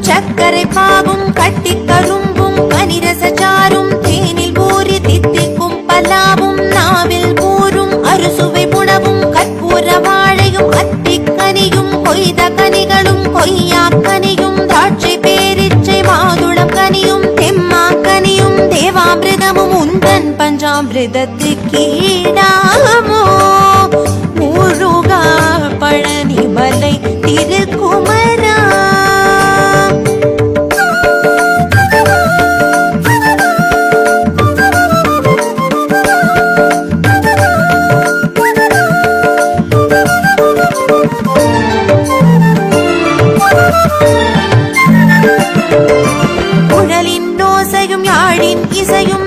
சக்கரை பாவும் கட்டி கரும்பும் கனிரசாரும் தேனில் ஊறி தித்திக்கும் பலாவும் நாவில் ஊறும் அறுசுவை உணவும் கற்பூர வாழையும் அத்திக்கனியும் கொய்த கனிகளும் கொய்யாக்கனியும் திராட்சை பேரிச்சை மாதுளம் கனியும் தெம்மாக்கனியும் தேவாமிர்தமும் உந்தன் பஞ்சாமிர்தத்துக்கீடாமோ முருகா பழனிமலை திருக்குமரா. குழலின் ஓசையும் யாழின் இசையும்